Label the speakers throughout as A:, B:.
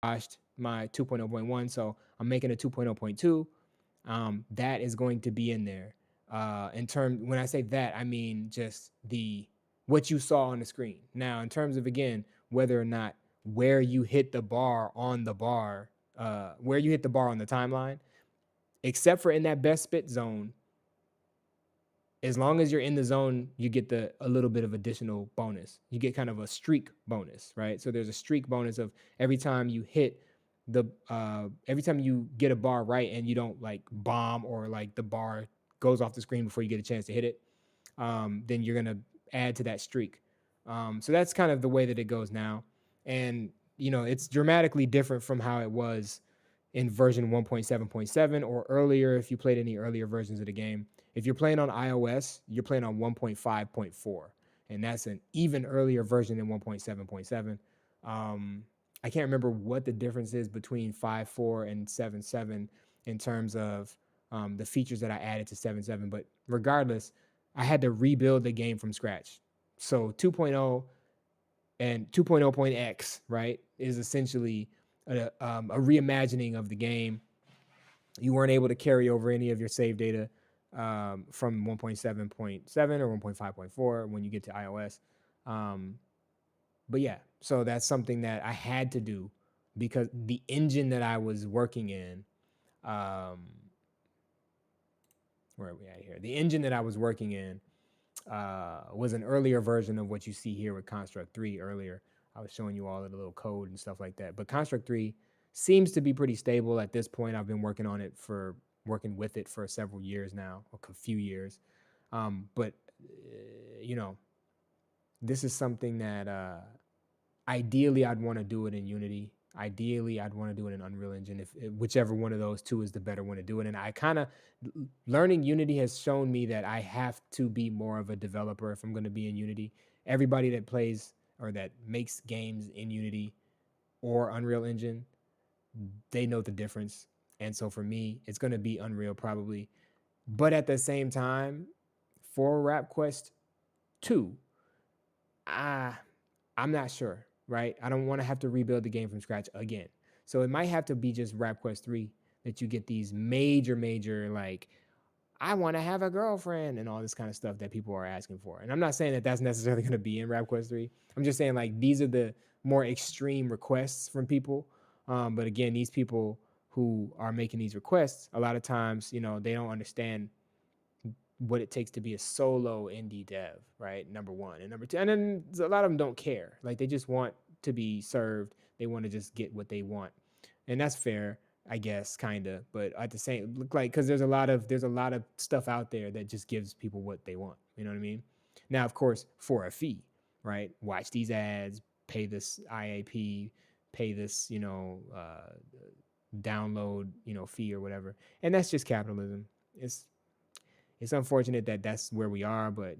A: washed my 2.0.1, so I'm making a 2.0.2. That is going to be in there. When I say that, I mean just the what you saw on the screen. Now, in terms of again whether or not where you hit the bar on the bar, where you hit the bar on the timeline, except for in that best spit zone, as long as you're in the zone, you get a little bit of additional bonus. You get kind of a streak bonus, right? So there's a streak bonus of every time you hit every time you get a bar right and you don't like bomb or like the bar goes off the screen before you get a chance to hit it, then you're gonna add to that streak. So that's kind of the way that it goes now, and it's dramatically different from how it was in version 1.7.7 or earlier if you played any earlier versions of the game. If you're playing on iOS, you're playing on 1.5.4, and that's an even earlier version than 1.7.7. I can't remember what the difference is between 5.4 and 7.7 in terms of the features that I added to 7.7, but regardless, I had to rebuild the game from scratch. So 2.0 and 2.0.x, right, is essentially a reimagining of the game. You weren't able to carry over any of your save data from 1.7.7 or 1.5.4 when you get to iOS. But yeah, so that's something that I had to do because the engine that I was working in, where are we at here? The engine that I was working in was an earlier version of what you see here with Construct 3 earlier. I was showing you all of the little code and stuff like that. But Construct 3 seems to be pretty stable at this point. I've been working with it for several years now, a few years. But you know, this is something that ideally I'd want to do it in Unity. Ideally, I'd want to do it in Unreal Engine, if whichever one of those two is the better one to do it. And I kind of learning Unity has shown me that I have to be more of a developer if I'm going to be in Unity. Everybody that plays or that makes games in Unity or Unreal Engine, they know the difference. And so for me, it's going to be Unreal probably. But at the same time, for Rap Quest 2, I I'm not sure, right? I don't want to have to rebuild the game from scratch again. So it might have to be just Rap Quest 3 that you get these major, like, I want to have a girlfriend and all this kind of stuff that people are asking for. And I'm not saying that that's necessarily going to be in Rap Quest 3. I'm just saying, like, these are the more extreme requests from people. But again, these people who are making these requests, a lot of times, they don't understand what it takes to be a solo indie dev, right? Number one. And number two, and then a lot of them don't care. Like they just want to be served. They want to just get what they want. And that's fair, I guess, kind of. But at the same look like because there's a lot of stuff out there that just gives people what they want. You know what I mean? Now, of course, for a fee, right? Watch these ads, pay this IAP, pay this, download, fee or whatever. And that's just capitalism. It's it's unfortunate that that's where we are, but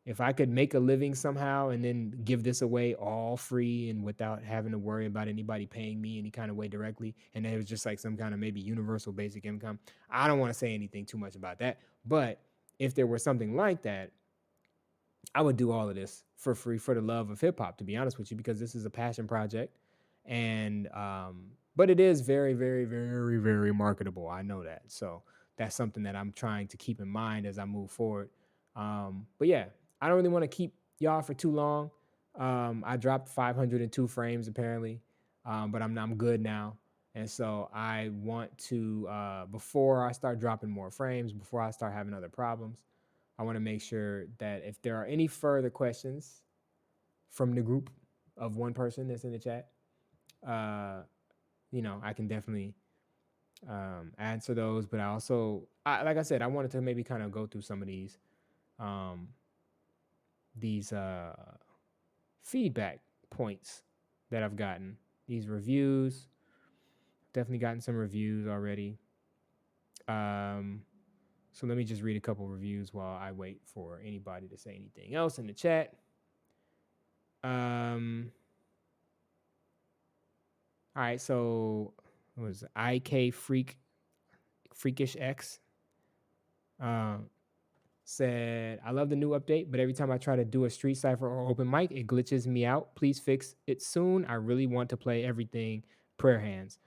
A: if I could make a living somehow and then give this away all free and without having to worry about anybody paying me any kind of way directly, and it was just like some kind of maybe universal basic income, I don't want to say anything too much about that. But if there were something like that, I would do all of this for free for the love of hip hop, to be honest with you, because this is a passion project. And but it is very marketable. I know that. So that's something that I'm trying to keep in mind as I move forward. But yeah, I don't really want to keep y'all for too long. I dropped 502 frames apparently, but I'm good now. And so I want to before I start dropping more frames, before I start having other problems, I want to make sure that if there are any further questions from the group of one person that's in the chat, uh, I can definitely answer those. But like I said, I wanted to maybe kind of go through some of um, these feedback points that I've gotten. These reviews, definitely gotten some reviews already. So let me just read a couple reviews while I wait for anybody to say anything else in the chat. All right, so it was IK Freakish X. said, I love the new update, but every time I try to do a street cipher or open mic, it glitches me out. Please fix it soon. I really want to play everything. Prayer hands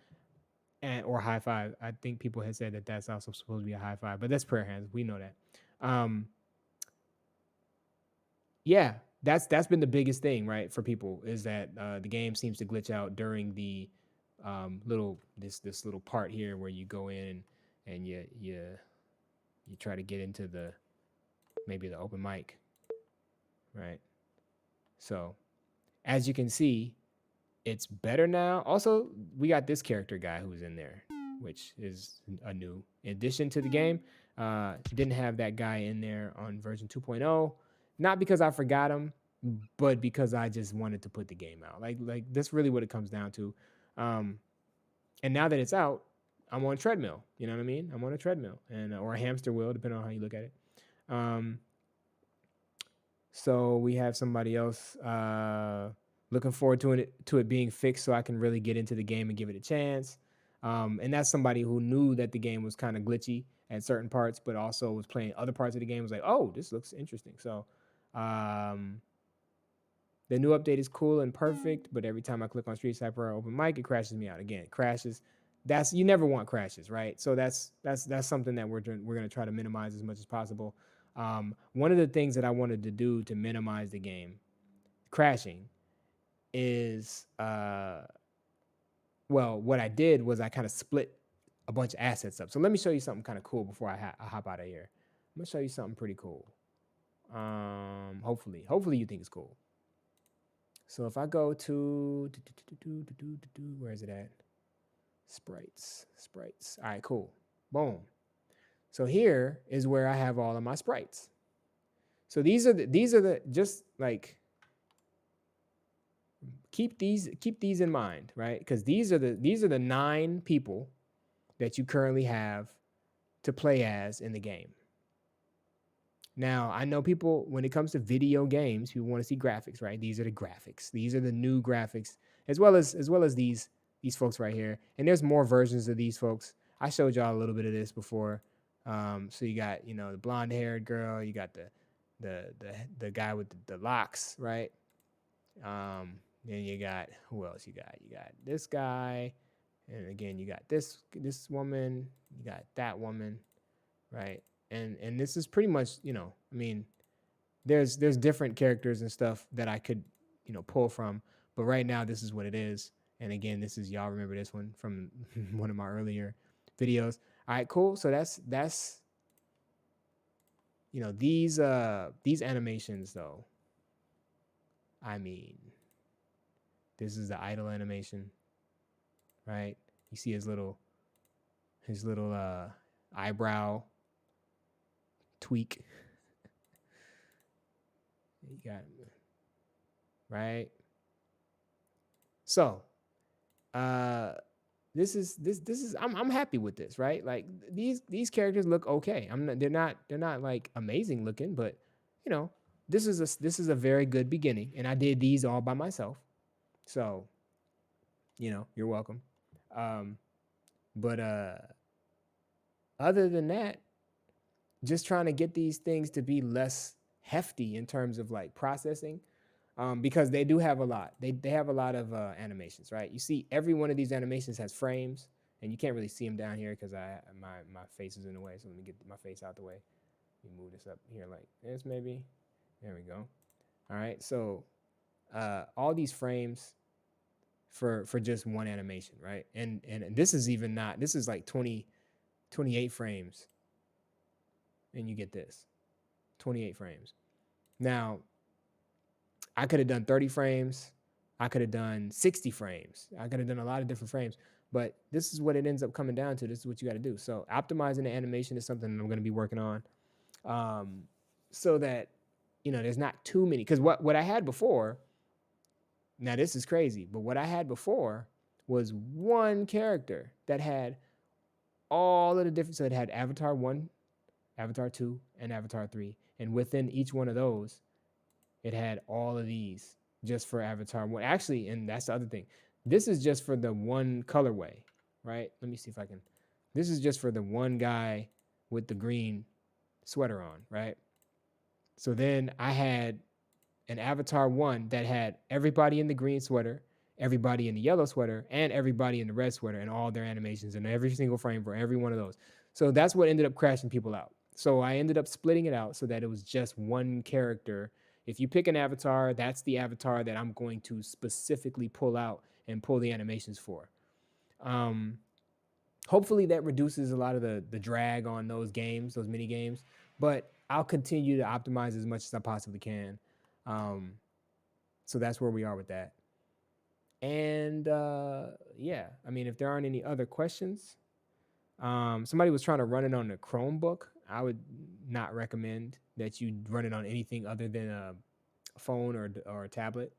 A: and or high five. I think people had said that that's also supposed to be a high five, but that's prayer hands. We know that. Yeah, that's been the biggest thing, right, for people is that the game seems to glitch out during the little this little part here where you go in and you try to get into the maybe the open mic, right? So as you can see, it's better now. Also, we got this character guy who's in there, which is a new addition to the game. Didn't have that guy in there on version 2.0, not because I forgot him, but because I just wanted to put the game out. Like that's really what it comes down to. And now that it's out, I'm on a treadmill. You know what I mean? I'm on a treadmill and or a hamster wheel, depending on how you look at it. So we have somebody else looking forward to it being fixed, so I can really get into the game and give it a chance. And that's somebody who knew that the game was kind of glitchy at certain parts, but also was playing other parts of the game. Was like, oh, this looks interesting. So the new update is cool and perfect, but every time I click on Street Sniper or Open Mic, it crashes me out again. Crashes. That's you never want crashes, right? So that's something that we're going to try to minimize as much as possible. One of the things that I wanted to do to minimize the game crashing is well, what I did was I kind of split a bunch of assets up. So let me show you something kind of cool before I hop out of here. I'm gonna show you something pretty cool. Hopefully you think it's cool. So if I go to where is it at? Sprites. All right, cool. Boom. So here is where I have all of my sprites. So these are the just like keep these in mind, right? Because these are the 9 people that you currently have to play as in the game. Now, I know people, when it comes to video games, people want to see graphics, right? These are the graphics. These are the new graphics, as well as these folks right here. And there's more versions of these folks. I showed y'all a little bit of this before. So you got, the blonde-haired girl. You got the guy with the locks, right? Then you got, who else you got? You got this guy. And again, you got this woman. You got that woman, right? And this is pretty much, I mean, there's different characters and stuff that I could, pull from, but right now this is what it is. And again, this is, y'all remember this one from one of my earlier videos. All right, cool. So that's these animations though. I mean, this is the idle animation, right? You see his little eyebrow tweak. You got right. So, this is I'm happy with this, right? Like these characters look okay. They're not like amazing looking, but this is a very good beginning, and I did these all by myself. So, you're welcome. But other than that, just trying to get these things to be less hefty in terms of like processing, because they do have a lot. They have a lot of animations, right? You see, every one of these animations has frames, and you can't really see them down here because my face is in the way. So let me get my face out the way. Let me move this up here like this, maybe. There we go. All right, so all these frames for just one animation, right? And this is even not. This is like 28 frames, and you get this 28 frames. Now, I could have done 30 frames. I could have done 60 frames. I could have done a lot of different frames, but this is what it ends up coming down to. This is what you got to do. So optimizing the animation is something that I'm going to be working on, so that there's not too many. Because what I had before, now this is crazy, but what I had before was one character that had all of the different. So it had Avatar 1, Avatar 2, and Avatar 3, and within each one of those, it had all of these just for Avatar 1. Actually, and that's the other thing. This is just for the one colorway, right? Let me see if I can. This is just for the one guy with the green sweater on, right? So then I had an avatar 1 that had everybody in the green sweater, everybody in the yellow sweater, and everybody in the red sweater, and all their animations in every single frame for every one of those. So that's what ended up crashing people out. So I ended up splitting it out so that it was just one character. If you pick an avatar, that's the avatar that I'm going to specifically pull out and pull the animations for. Um, Hopefully that reduces a lot of the drag on those games, those mini games. But I'll continue to optimize as much as I possibly can. Um, so that's where we are with that. And yeah, I mean, if there aren't any other questions, somebody was trying to run it on a Chromebook. I would not recommend that you run it on anything other than a phone or a tablet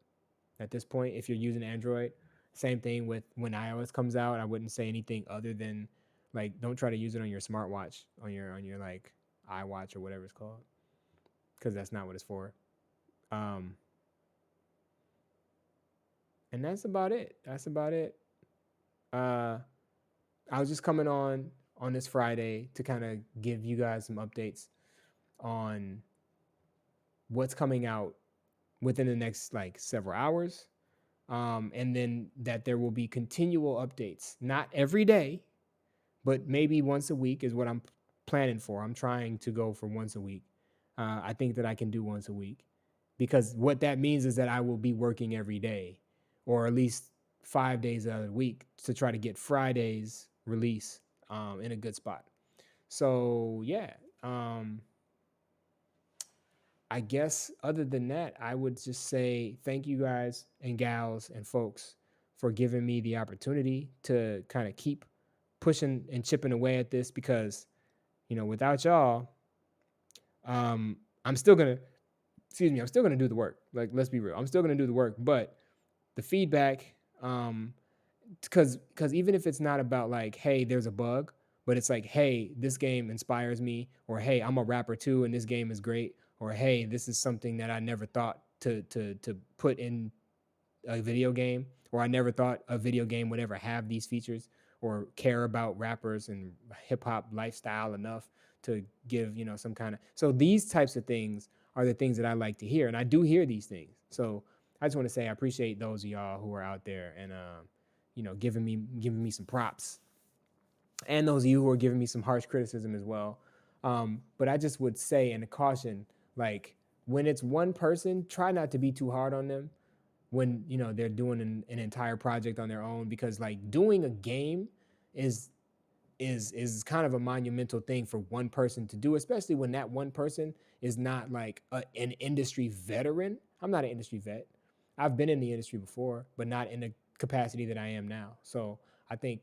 A: at this point. If you're using Android, same thing with when iOS comes out. I wouldn't say anything other than like don't try to use it on your smartwatch, on your like iWatch or whatever it's called, because that's not what it's for. Um, and that's about it. That's about it. Uh, I was just coming on this Friday to kind of give you guys some updates on what's coming out within the next like several hours. And then that there will be continual updates, not every day, but maybe once a week is what I'm planning for. I'm trying to go for once a week. I think that I can do once a week because what that means is that I will be working every day or at least 5 days out of the week to try to get Friday's release in a good spot. So, yeah. Um, I guess other than that, I would just say thank you guys and gals and folks for giving me the opportunity to kind of keep pushing and chipping away at this because, without y'all, I'm still gonna, excuse me, I'm still gonna do the work. Like, let's be real, I'm still gonna do the work, but the feedback, because even if it's not about like, hey, there's a bug, but it's like, hey, this game inspires me, or hey, I'm a rapper too, and this game is great, or hey, this is something that I never thought to put in a video game, or I never thought a video game would ever have these features, or care about rappers and hip hop lifestyle enough to give some kind of. So these types of things are the things that I like to hear, and I do hear these things. So I just want to say I appreciate those of y'all who are out there and giving me some props, and those of you who are giving me some harsh criticism as well. But I just would say, and a caution, like when it's one person, try not to be too hard on them when they're doing an entire project on their own, because like doing a game is is kind of a monumental thing for one person to do, especially when that one person is not like an industry veteran. I'm not an industry vet. I've been in the industry before, but not in the capacity that I am now. So I think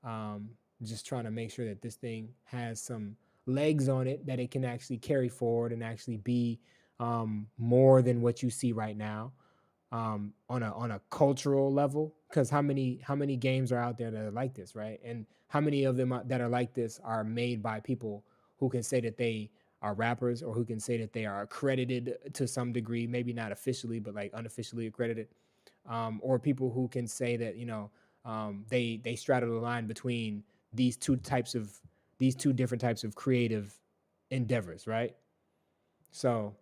A: um, just trying to make sure that this thing has some legs on it, that it can actually carry forward and actually be more than what you see right now, on a cultural level. Because how many games are out there that are like this, right? And how many of them that are like this are made by people who can say that they are rappers, or who can say that they are accredited to some degree, maybe not officially, but like unofficially accredited, or people who can say that they straddle the line between these two different types of creative endeavors, right? So,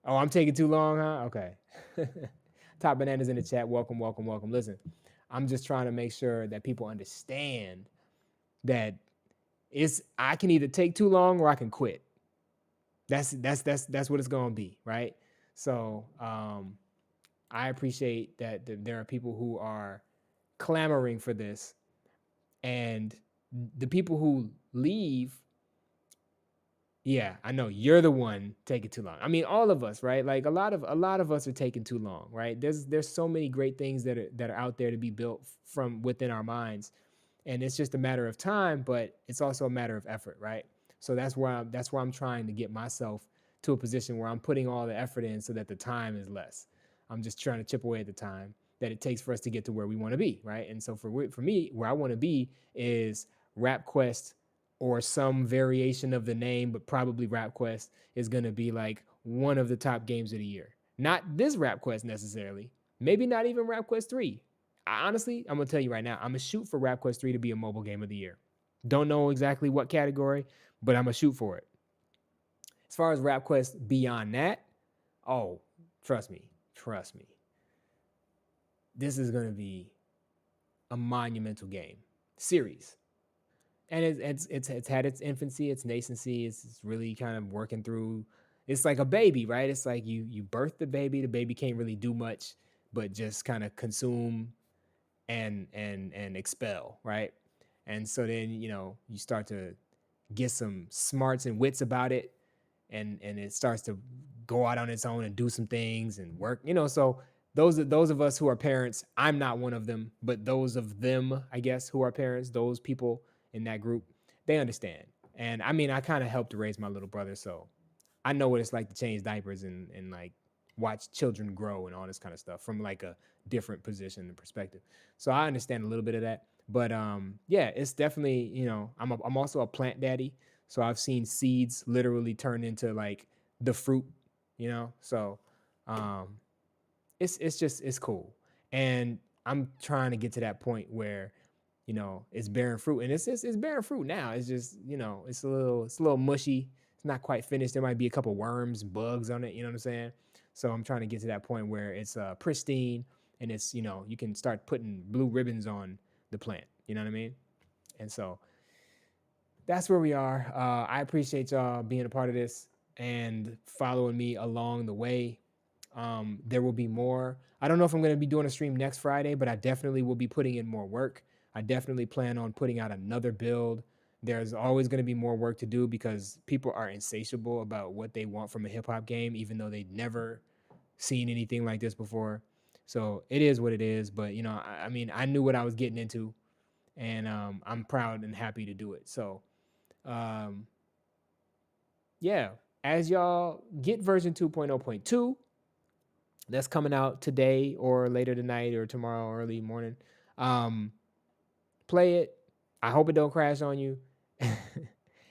A: oh, I'm taking too long, huh? Okay. Top Bananas in the chat. Welcome, welcome, welcome. Listen, I'm just trying to make sure that people understand that I can either take too long or I can quit. That's what it's gonna be, right? So I appreciate that there are people who are clamoring for this, and the people who leave. Yeah, I know you're the one taking too long. I mean, all of us, right? Like a lot of us are taking too long, right? There's so many great things that are out there to be built from within our minds, and it's just a matter of time, but it's also a matter of effort, right? So that's where I'm trying to get myself to a position where I'm putting all the effort in so that the time is less. I'm just trying to chip away at the time that it takes for us to get to where we want to be, right? And so for me, where I want to be is Rap Quest, or some variation of the name, but probably Rap Quest is going to be like one of the top games of the year. Not this Rap Quest necessarily. Maybe not even Rap Quest 3. Honestly, I'm going to tell you right now, I'm going to shoot for Rap Quest 3 to be a mobile game of the year. Don't know exactly what category, but I'm going to shoot for it. As far as Rap Quest beyond that, oh, trust me, this is gonna be a monumental game series, and it's had its infancy, its nascency. It's really kind of working through. It's like a baby, right? It's like you birth the baby. The baby can't really do much, but just kind of consume and expel, right? And so then you start to get some smarts and wits about it, and it starts to go out on its own and do some things and work. So those of us who are parents, I'm not one of them, but those of them, I guess, who are parents, those people in that group, they understand. And I mean, I kind of helped to raise my little brother, so I know what it's like to change diapers and like watch children grow and all this kind of stuff from like a different position and perspective. So I understand a little bit of that. But yeah, it's definitely, I'm also a plant daddy. So I've seen seeds literally turn into like the fruit, So um it's cool. And I'm trying to get to that point where it's bearing fruit, and it's bearing fruit now. It's just it's a little mushy. It's not quite finished. There might be a couple worms, bugs on it. You know what I'm saying? So I'm trying to get to that point where it's pristine, and it's you can start putting blue ribbons on the plant. You know what I mean? And so that's where we are. I appreciate y'all being a part of this and following me along the way. There will be more. I don't know if I'm going to be doing a stream next Friday, but I definitely will be putting in more work. I definitely plan on putting out another build. There's always going to be more work to do because people are insatiable about what they want from a hip hop game, even though they've never seen anything like this before. So it is what it is. But I mean, I knew what I was getting into, and I'm proud and happy to do it. So um, yeah, as y'all get version 2.0.2, that's coming out today or later tonight or tomorrow early morning. Um, Play it. I hope it don't crash on you.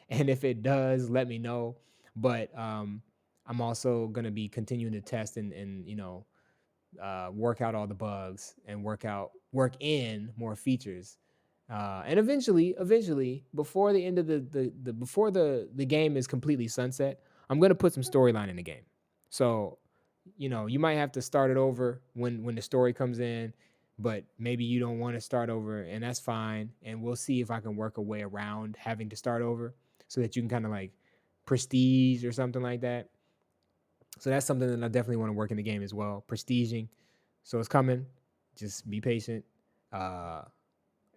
A: And if it does, let me know. But I'm also gonna be continuing to test and work out all the bugs and work in more features. And eventually, before the end of before the game is completely sunset, I'm gonna put some storyline in the game. So, you might have to start it over when the story comes in, but maybe you don't want to start over, and that's fine. And we'll see if I can work a way around having to start over so that you can kind of like prestige or something like that. So that's something that I definitely want to work in the game as well. Prestiging. So it's coming. Just be patient. Uh,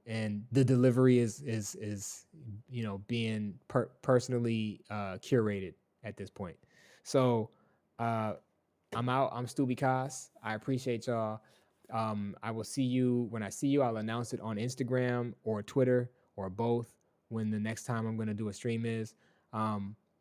A: and the delivery is being personally curated at this point. So uh, I'm out. I'm Stu Cos. I appreciate y'all. I will see you when I see you. I'll announce it on Instagram or Twitter or both when the next time I'm going to do a stream is.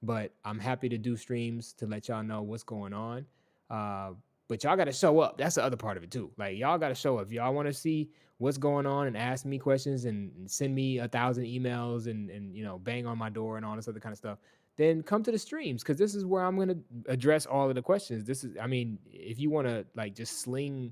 A: But I'm happy to do streams to let y'all know what's going on. Uh, but y'all got to show up. That's the other part of it too. Like y'all got to show up. If y'all want to see what's going on and ask me questions and send me 1,000 emails and bang on my door and all this other kind of stuff, then come to the streams because this is where I'm gonna address all of the questions. This is, I mean, if you want to like just sling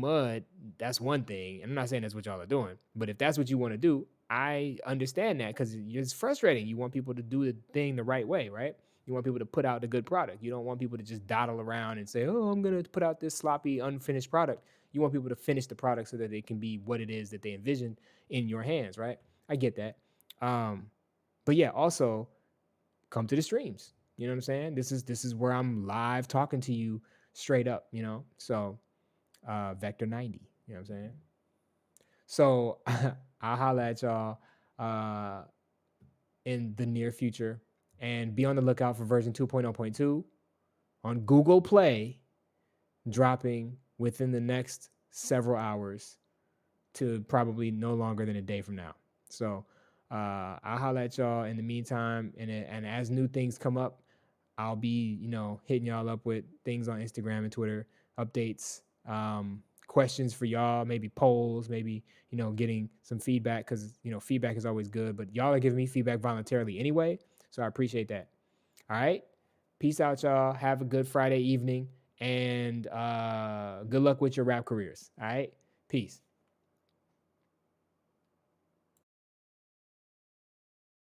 A: mud, that's one thing. And I'm not saying that's what y'all are doing, but if that's what you want to do, I understand that because it's frustrating. You want people to do the thing the right way, right? You want people to put out the good product. You don't want people to just dawdle around and say, "Oh, I'm gonna put out this sloppy, unfinished product." You want people to finish the product so that it can be what it is that they envisioned in your hands, right? I get that. But yeah, also come to the streams. You know what I'm saying? This is where I'm live talking to you straight up, So Vector 90, you know what I'm saying? So I'll holla at y'all uh in the near future, and be on the lookout for version 2.0.2 on Google Play, dropping within the next several hours to probably no longer than a day from now. So I'll holla at y'all in the meantime, and as new things come up, I'll be, hitting y'all up with things on Instagram and Twitter, updates, questions for y'all, maybe polls, maybe, getting some feedback because, feedback is always good. But y'all are giving me feedback voluntarily anyway. So I appreciate that. All right. Peace out, y'all. Have a good Friday evening and good luck with your rap careers. All right. Peace.